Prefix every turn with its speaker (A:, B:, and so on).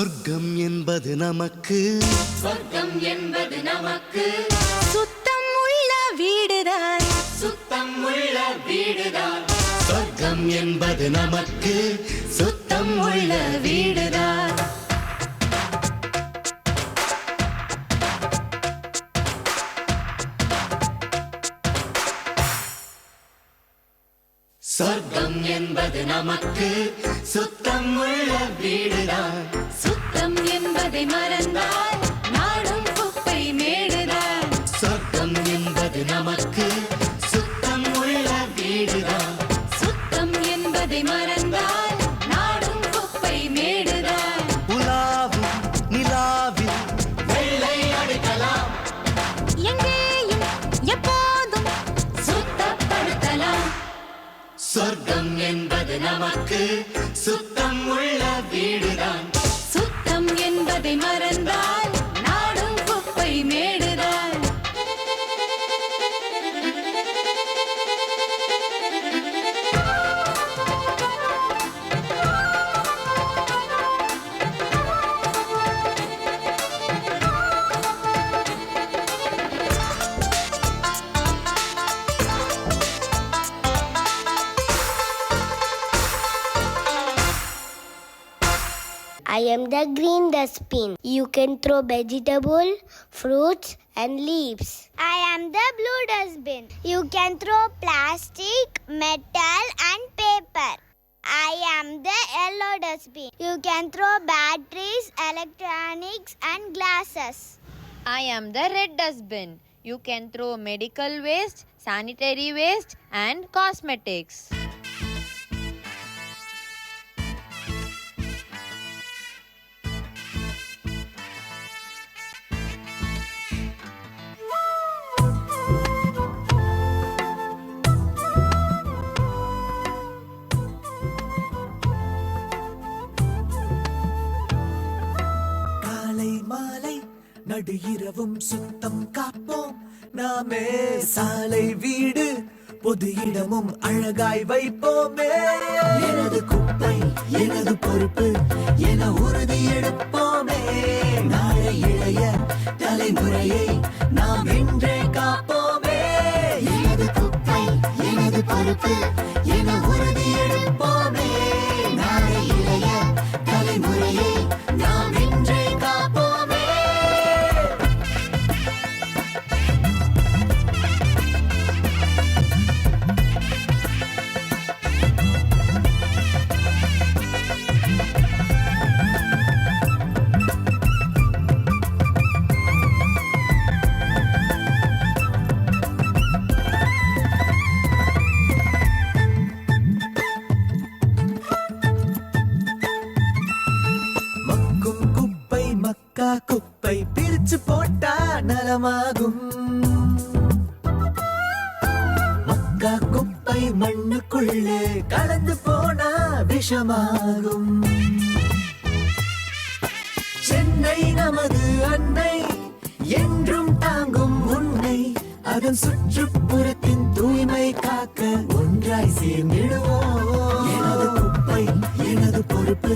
A: சொர்க்கம் என்பது நமக்கு
B: சுத்தம் உள்ள வீடுதான்
A: சொர்க்கம் என்பது நமக்கு சுத்தம் உள்ள வீடுதான் சொர்க்கம் என்பது நமக்கு சுத்தம் உள்ள வீடுதான்
B: சுத்தம் என்பதை மறந்தால் நாடும் குப்பை மேடுதான்
A: சொர்க்கம் என்பது நமக்கு சுத்தம் உள்ள வீடுதான்
B: சுத்தம் என்பதை மறந்தால் நாடும் குப்பை மேடுதான்
A: உலாவும் நிலாவில் வெள்ளை அடிக்கலாம்
B: எங்கேயும் எப்போதும் சுத்தப்படுத்தலாம்
A: சொர்க்கம் என்பது நமக்கு சுத்தம் உள்ள வீடுதான்
B: சுத்தம் என்பதை மறந்தால் நாடும் குப்பை மேடுதான்
C: I am the green dustbin. You can throw vegetable, fruits and leaves. I am the blue dustbin. You can throw plastic, metal and paper. I am the yellow dustbin. You can throw batteries, electronics and glasses.
D: I am the red dustbin. You can throw medical waste, sanitary waste and cosmetics.
E: காலை மாலை நடு இரவும் சுத்தம் காப்போம் நாமே சாலை வீடு பொது இடமும் அழகாய் வைப்போமே எனது குப்பை எனது பொறுப்பு என உறுதி எடுப்போமே நாளை இளைய தலைமுறையை நாம் இன்றே காப்போமே எனது குப்பை எனது பொறுப்பு என உறுதி எடுப்போமே நாளை இளைய தலைமுறையை நாம் இன்றே காப்போமே மக்கும் குப்பை மக்கா குப்பை பிரிச்சு போட்டா நலமாகும் மக்கா குப்பை மண்ணுக்குள்ளே கலந்து போனா விஷமாகும் சென்னை நமது அன்னை என்றும் தாங்கும் உன்னை அதன் சுற்றுப்புறத்தின் தூய்மை காக்க ஒன்றாய் சேர்ந்திடுவோம் எனது குப்பை எனது பொறுப்பு